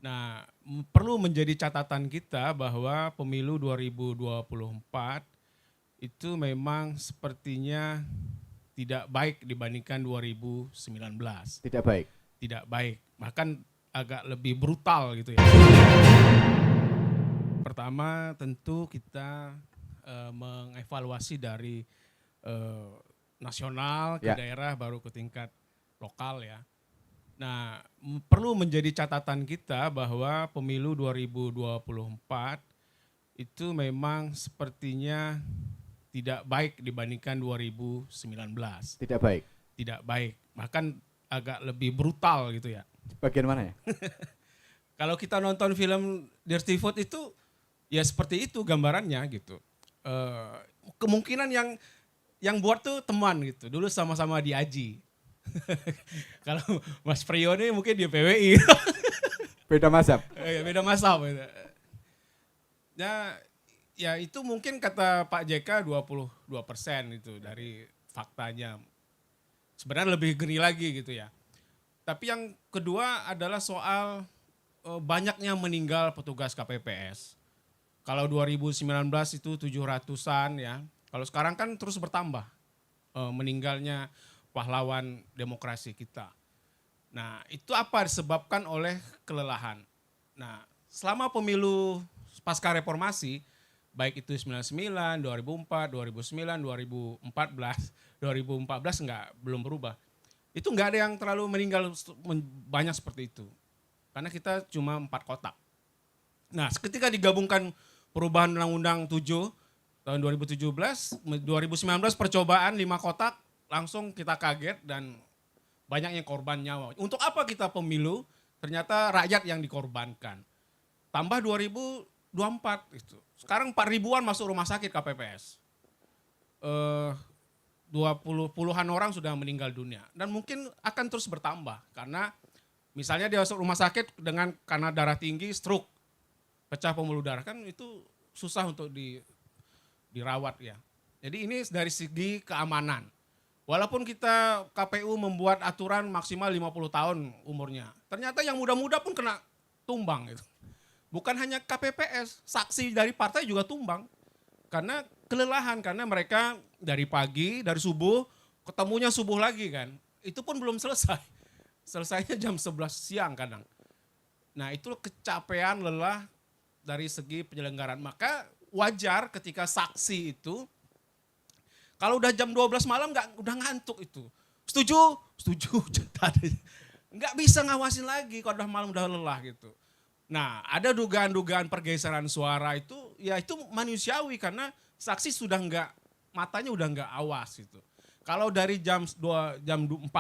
Nah, perlu menjadi catatan kita bahwa pemilu 2024 itu memang sepertinya tidak baik dibandingkan 2019. Tidak baik. Tidak baik, bahkan agak lebih brutal gitu ya. Pertama tentu kita mengevaluasi dari nasional ke Ya. daerah baru ke tingkat lokal ya. Nah, perlu menjadi catatan kita bahwa pemilu 2024 itu memang sepertinya tidak baik dibandingkan 2019. Tidak baik. Tidak baik, bahkan agak lebih brutal gitu ya. Bagian mana ya? Kalau kita nonton film Dirty Food itu ya seperti itu gambarannya gitu. Kemungkinan yang buat tuh teman gitu. Dulu sama-sama di Aji. Kalau Mas Priyo ini mungkin di PWI. Beda mazhab. Beda masa. Ya itu mungkin kata Pak JK 22% itu dari faktanya. Sebenarnya lebih geni lagi gitu ya. Tapi yang kedua adalah soal banyaknya meninggal petugas KPPS. Kalau 2019 itu 700-an ya. Kalau sekarang kan terus bertambah meninggalnya pahlawan demokrasi kita. Nah, itu apa disebabkan oleh kelelahan. Nah, selama pemilu pasca reformasi, baik itu 99, 2004, 2009, 2014 belum berubah. Itu enggak ada yang terlalu meninggal banyak seperti itu. Karena kita cuma 4 kotak. Nah, ketika digabungkan perubahan Undang-Undang 7 tahun 2017, 2019 percobaan 5 kotak, langsung kita kaget dan banyaknya korban nyawa. Untuk apa kita pemilu? Ternyata rakyat yang dikorbankan. Tambah 2024 itu. Sekarang 4 ribuan masuk rumah sakit KPPS. 20-an orang sudah meninggal dunia. Dan mungkin akan terus bertambah. Karena misalnya dia masuk rumah sakit karena darah tinggi, stroke, pecah pembuluh darah. Kan itu susah untuk dirawat ya. Jadi ini dari segi keamanan. Walaupun kita KPU membuat aturan maksimal 50 tahun umurnya. Ternyata yang muda-muda pun kena tumbang gitu. Bukan hanya KPPS, saksi dari partai juga tumbang. Karena kelelahan, karena mereka dari pagi, dari subuh, ketemunya subuh lagi kan. Itu pun belum selesai. Selesainya jam 11 siang kadang. Nah itu kecapean, lelah dari segi penyelenggaraan. Maka wajar ketika saksi itu, kalau udah jam 12 malam udah ngantuk itu. Setuju? Setuju. Nggak bisa ngawasin lagi kalau udah malam udah lelah gitu. Nah ada dugaan-dugaan pergeseran suara itu, ya itu manusiawi karena saksi sudah matanya udah nggak awas gitu. Kalau dari jam 14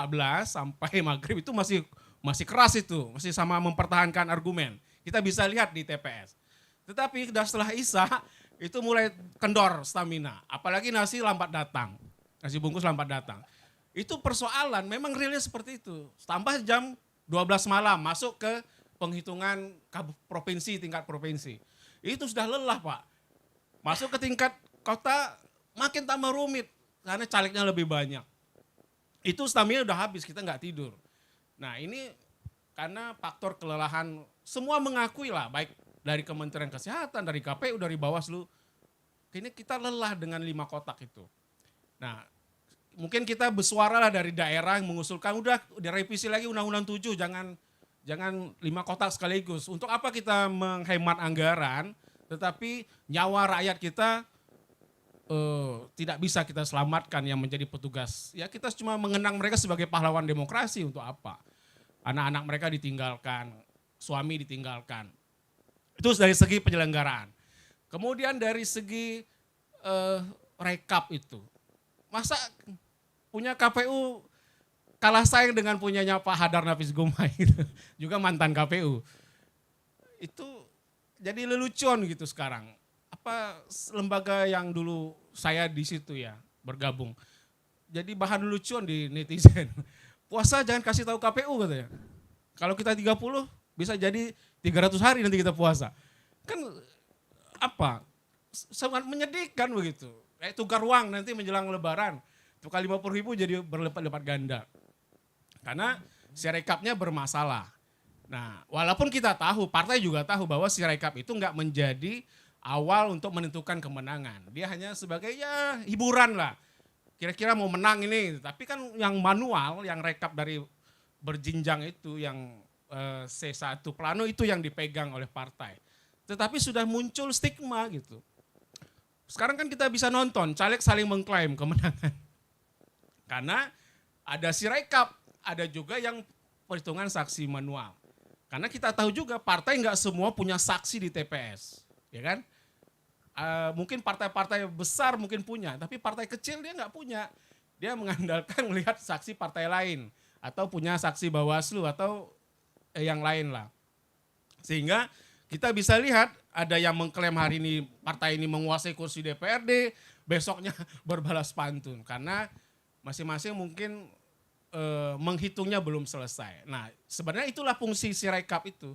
sampai maghrib itu masih keras itu, masih sama mempertahankan argumen. Kita bisa lihat di TPS. Tetapi setelah Isya itu mulai kendor stamina, apalagi nasi lambat datang, nasi bungkus lambat datang. Itu persoalan, memang realnya seperti itu. Tambah jam 12 malam masuk ke penghitungan provinsi, tingkat provinsi. Itu sudah lelah Pak. Masuk ke tingkat kota makin tambah rumit, karena calegnya lebih banyak. Itu stamina udah habis, kita nggak tidur. Nah ini karena faktor kelelahan, semua mengakui lah, baik dari Kementerian Kesehatan, dari KPU, dari Bawaslu, kini kita lelah dengan 5 kotak itu. Nah, mungkin kita bersuara lah dari daerah yang mengusulkan, udah direvisi lagi Undang-Undang 7, jangan 5 kotak sekaligus. Untuk apa kita menghemat anggaran, tetapi nyawa rakyat kita tidak bisa kita selamatkan yang menjadi petugas. Ya kita cuma mengenang mereka sebagai pahlawan demokrasi, untuk apa? Anak-anak mereka ditinggalkan, suami ditinggalkan. Itu dari segi penyelenggaraan. Kemudian dari segi rekap itu. Masa punya KPU kalah saing dengan punyanya Pak Hadar Nafis Gumai gitu. Juga mantan KPU. Itu jadi lelucon gitu sekarang. Apa lembaga yang dulu saya di situ ya bergabung. Jadi bahan lelucon di netizen. Puasa jangan kasih tahu KPU katanya. Kalau kita 30 bisa jadi 300 hari nanti kita puasa. Kan apa? Sangat menyedihkan begitu. Kayak tukar uang nanti menjelang lebaran. Tukar 50.000 jadi berlipat-lipat ganda. Karena si rekapnya bermasalah. Nah, walaupun kita tahu, partai juga tahu bahwa Sirekap itu nggak menjadi awal untuk menentukan kemenangan. Dia hanya sebagai ya hiburan lah. Kira-kira mau menang ini. Tapi kan yang manual, yang rekap dari berjenjang itu, yang C1 plano itu yang dipegang oleh partai. Tetapi sudah muncul stigma gitu. Sekarang kan kita bisa nonton, caleg saling mengklaim kemenangan. Karena ada Sirekap, ada juga yang perhitungan saksi manual. Karena kita tahu juga partai nggak semua punya saksi di TPS, ya kan? Mungkin partai-partai besar mungkin punya, tapi partai kecil dia nggak punya. Dia mengandalkan melihat saksi partai lain atau punya saksi Bawaslu atau yang lain lah. Sehingga kita bisa lihat ada yang mengklaim hari ini partai ini menguasai kursi DPRD, besoknya berbalas pantun karena masing-masing mungkin menghitungnya belum selesai. Nah, sebenarnya itulah fungsi Sirekap itu.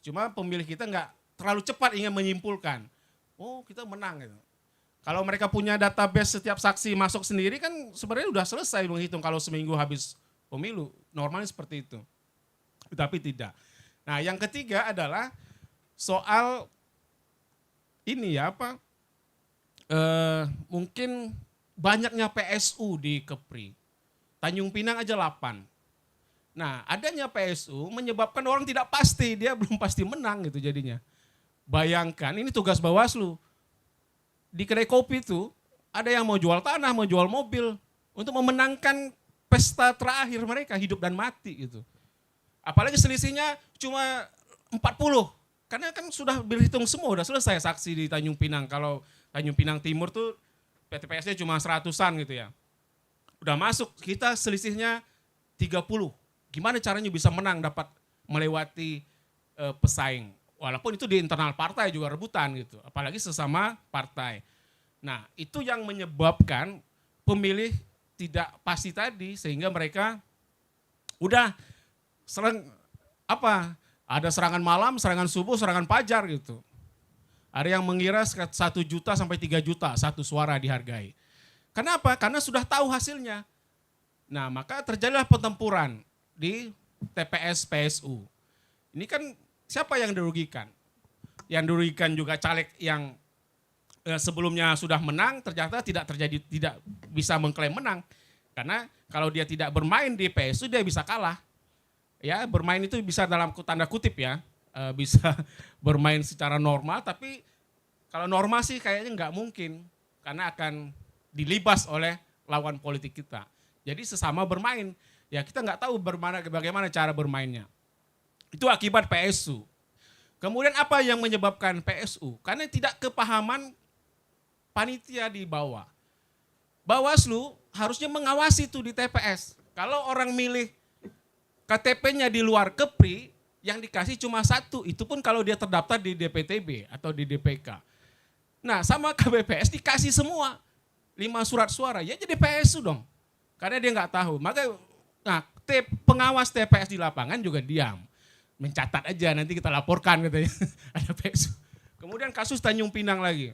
Cuma pemilih kita nggak terlalu cepat ingin menyimpulkan, oh kita menang gitu. Kalau mereka punya database setiap saksi masuk sendiri kan sebenarnya udah selesai menghitung kalau seminggu habis pemilu. Normalnya seperti itu. Tapi tidak. Nah, yang ketiga adalah soal ini ya apa? Mungkin banyaknya PSU di Kepri. Tanjung Pinang aja 8. Nah, adanya PSU menyebabkan orang tidak pasti, dia belum pasti menang gitu jadinya. Bayangkan, ini tugas Bawaslu. Di kedai kopi itu ada yang mau jual tanah, mau jual mobil untuk memenangkan pesta terakhir mereka, hidup dan mati gitu. Apalagi selisihnya cuma 40. Karena kan sudah berhitung semua, sudah selesai saksi di Tanjung Pinang. Kalau Tanjung Pinang Timur tuh PTPS-nya cuma 100-an gitu ya. Udah masuk, kita selisihnya 30. Gimana caranya bisa menang dapat melewati pesaing. Walaupun itu di internal partai juga rebutan gitu. Apalagi sesama partai. Nah itu yang menyebabkan pemilih tidak pasti tadi. Sehingga mereka udah ada serangan malam, serangan subuh, serangan fajar gitu. Ada yang mengira 1 juta sampai 3 juta satu suara dihargai. Kenapa? Karena sudah tahu hasilnya. Nah, maka terjadilah pertempuran di TPS PSU. Ini kan siapa yang dirugikan? Yang dirugikan juga caleg yang sebelumnya sudah menang, ternyata tidak bisa mengklaim menang. Karena kalau dia tidak bermain di PSU dia bisa kalah. Ya, bermain itu bisa dalam tanda kutip ya, bisa bermain secara normal, tapi kalau normal sih kayaknya nggak mungkin karena akan dilibas oleh lawan politik kita. Jadi sesama bermain, ya kita nggak tahu bagaimana cara bermainnya. Itu akibat PSU. Kemudian apa yang menyebabkan PSU? Karena tidak kepahaman panitia di bawah. Bawaslu harusnya mengawasi itu di TPS. Kalau orang milih KTP-nya di luar Kepri, yang dikasih cuma 1, itu pun kalau dia terdaftar di DPTB atau di DPK. Nah sama KPPS dikasih semua 5 surat suara, ya jadi PSU dong. Karena dia nggak tahu. Maka pengawas TPS di lapangan juga diam. Mencatat aja nanti kita laporkan katanya. Ada PSU. Kemudian kasus Tanjung Pinang lagi.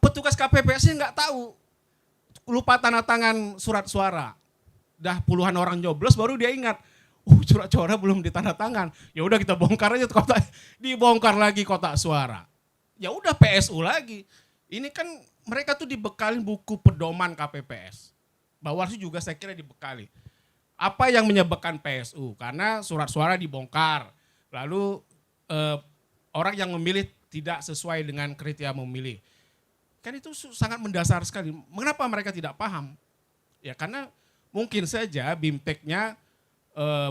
Petugas KPPS-nya nggak tahu. Lupa tanda tangan surat suara. Dah puluhan orang nyoblos baru dia ingat. Surat suara belum ditanda tangan. Ya udah kita bongkar aja kotak. Dibongkar lagi kotak suara. Ya udah PSU lagi. Ini kan mereka tuh dibekalin buku pedoman KPPS. Bawaslu juga saya kira dibekali. Apa yang menyebabkan PSU? Karena surat suara dibongkar. Lalu orang yang memilih tidak sesuai dengan kriteria memilih. Kan itu sangat mendasar sekali. Mengapa mereka tidak paham? Ya karena mungkin saja BIMTEK-nya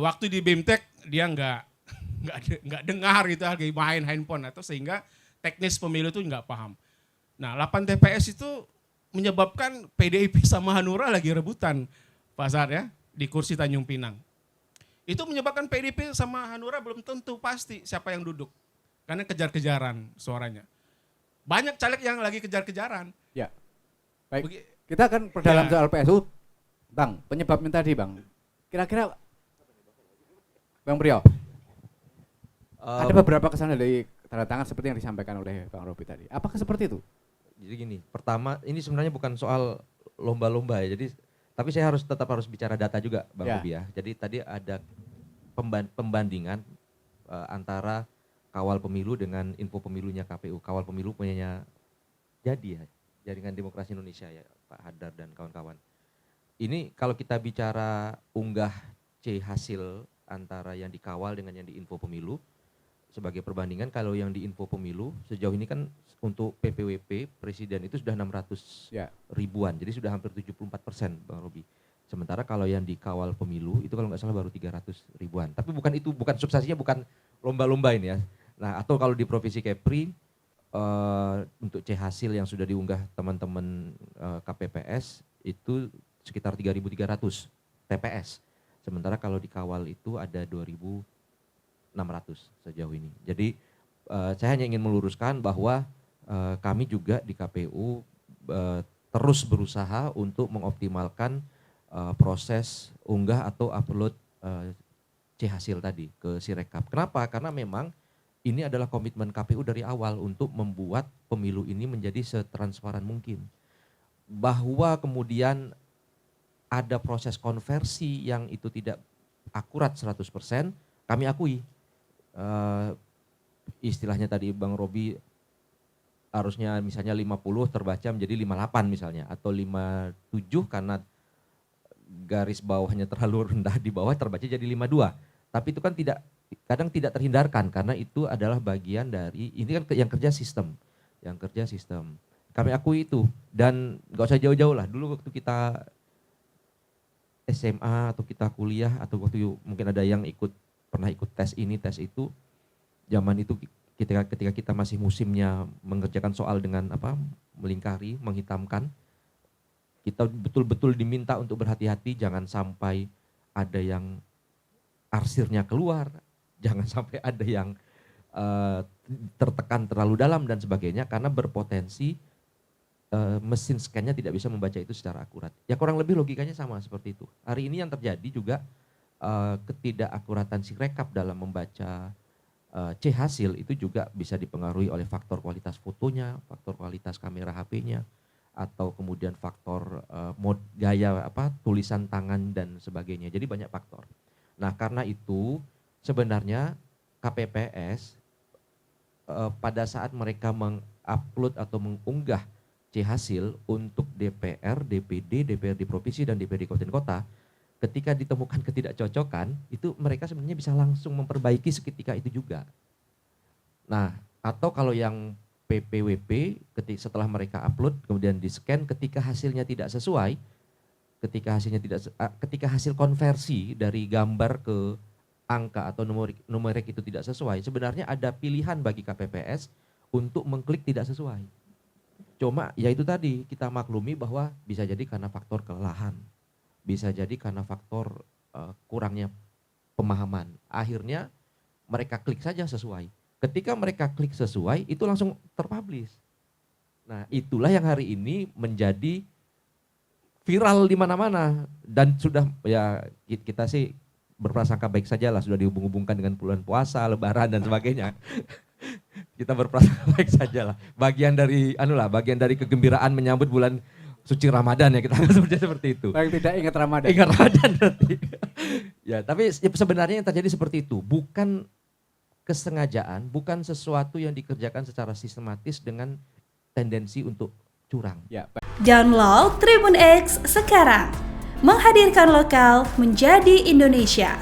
waktu di BIMTEK dia nggak dengar gitu lagi main handphone atau sehingga teknis pemilu itu nggak paham. Nah 8 TPS itu menyebabkan PDIP sama Hanura lagi rebutan Pak Saad ya di kursi Tanjung Pinang. Itu menyebabkan PDIP sama Hanura belum tentu pasti siapa yang duduk. Karena kejar-kejaran suaranya. Banyak caleg yang lagi kejar-kejaran. Ya, baik. Kita akan perdalam soal PSU. Bang, penyebabnya tadi Bang. Kira-kira Bang Priyo, ada beberapa kesan dari tanda tangan seperti yang disampaikan oleh Bang Robi tadi. Apakah seperti itu? Jadi gini, pertama ini sebenarnya bukan soal lomba-lomba ya. Jadi tapi saya tetap harus bicara data juga Bang Robi ya. Jadi tadi ada pembandingan antara kawal pemilu dengan info pemilunya KPU. Kawal pemilu punyanya jadi ya, Jaringan Demokrasi Indonesia ya Pak Hadar dan kawan-kawan. Ini kalau kita bicara unggah C hasil antara yang dikawal dengan yang di info pemilu, sebagai perbandingan kalau yang di info pemilu sejauh ini kan untuk PPWP Presiden itu sudah 600 ribuan, jadi sudah hampir 74% Bang Robi. Sementara kalau yang dikawal pemilu itu kalau nggak salah baru 300 ribuan. Tapi bukan substansinya bukan lomba-lomba ini ya. Nah atau kalau di Provinsi Kepri untuk C hasil yang sudah diunggah teman-teman KPPS itu sekitar 3.300 TPS. Sementara kalau dikawal itu ada 2.600 sejauh ini. Jadi saya hanya ingin meluruskan bahwa kami juga di KPU terus berusaha untuk mengoptimalkan proses unggah atau upload C hasil tadi ke Sirekap. Kenapa? Karena memang ini adalah komitmen KPU dari awal untuk membuat pemilu ini menjadi setransparan mungkin. Bahwa kemudian ada proses konversi yang itu tidak akurat 100%, kami akui. Istilahnya tadi Bang Robi harusnya misalnya 50 terbaca menjadi 58 misalnya, atau 57 karena garis bawahnya terlalu rendah di bawah terbaca jadi 52. Tapi itu kan kadang tidak terhindarkan karena itu adalah bagian dari, ini kan yang kerja sistem. Kami akui itu dan gak usah jauh-jauh lah, dulu waktu kita SMA atau kita kuliah atau waktu mungkin ada yang pernah ikut tes ini, tes itu, zaman itu ketika kita masih musimnya mengerjakan soal dengan melingkari, menghitamkan, kita betul-betul diminta untuk berhati-hati jangan sampai ada yang arsirnya keluar, jangan sampai ada yang tertekan terlalu dalam dan sebagainya karena berpotensi mesin scan-nya tidak bisa membaca itu secara akurat. Ya kurang lebih logikanya sama seperti itu. Hari ini yang terjadi juga ketidakakuratan Sirekap dalam membaca C hasil itu juga bisa dipengaruhi oleh faktor kualitas fotonya, faktor kualitas kamera HP-nya, atau kemudian faktor gaya tulisan tangan dan sebagainya. Jadi banyak faktor. Nah karena itu sebenarnya KPPS pada saat mereka mengupload atau mengunggah C hasil untuk DPR, DPD, DPRD provinsi dan DPRD kabupaten kota, ketika ditemukan ketidakcocokan, itu mereka sebenarnya bisa langsung memperbaiki seketika itu juga. Nah, atau kalau yang PPWP, setelah mereka upload kemudian di-scan, ketika hasilnya tidak sesuai, ketika hasil konversi dari gambar ke angka atau numerik itu tidak sesuai, sebenarnya ada pilihan bagi KPPS untuk mengklik tidak sesuai. Cuma ya itu tadi kita maklumi bahwa bisa jadi karena faktor kelelahan, bisa jadi karena faktor kurangnya pemahaman. Akhirnya mereka klik saja sesuai. Ketika mereka klik sesuai itu langsung terpublish. Nah itulah yang hari ini menjadi viral di mana-mana dan sudah ya kita sih berprasangka baik saja lah, sudah dihubung-hubungkan dengan bulan puasa, lebaran dan sebagainya. Kita berprasangka baik saja lah. Bagian dari kegembiraan menyambut bulan suci Ramadan ya, kita seperti itu. Baik, tidak ingat Ramadan. Ingat Ramadan berarti. Ya, tapi sebenarnya yang terjadi seperti itu, bukan kesengajaan, bukan sesuatu yang dikerjakan secara sistematis dengan tendensi untuk curang. Ya. Download Tribun X sekarang. Menghadirkan lokal menjadi Indonesia.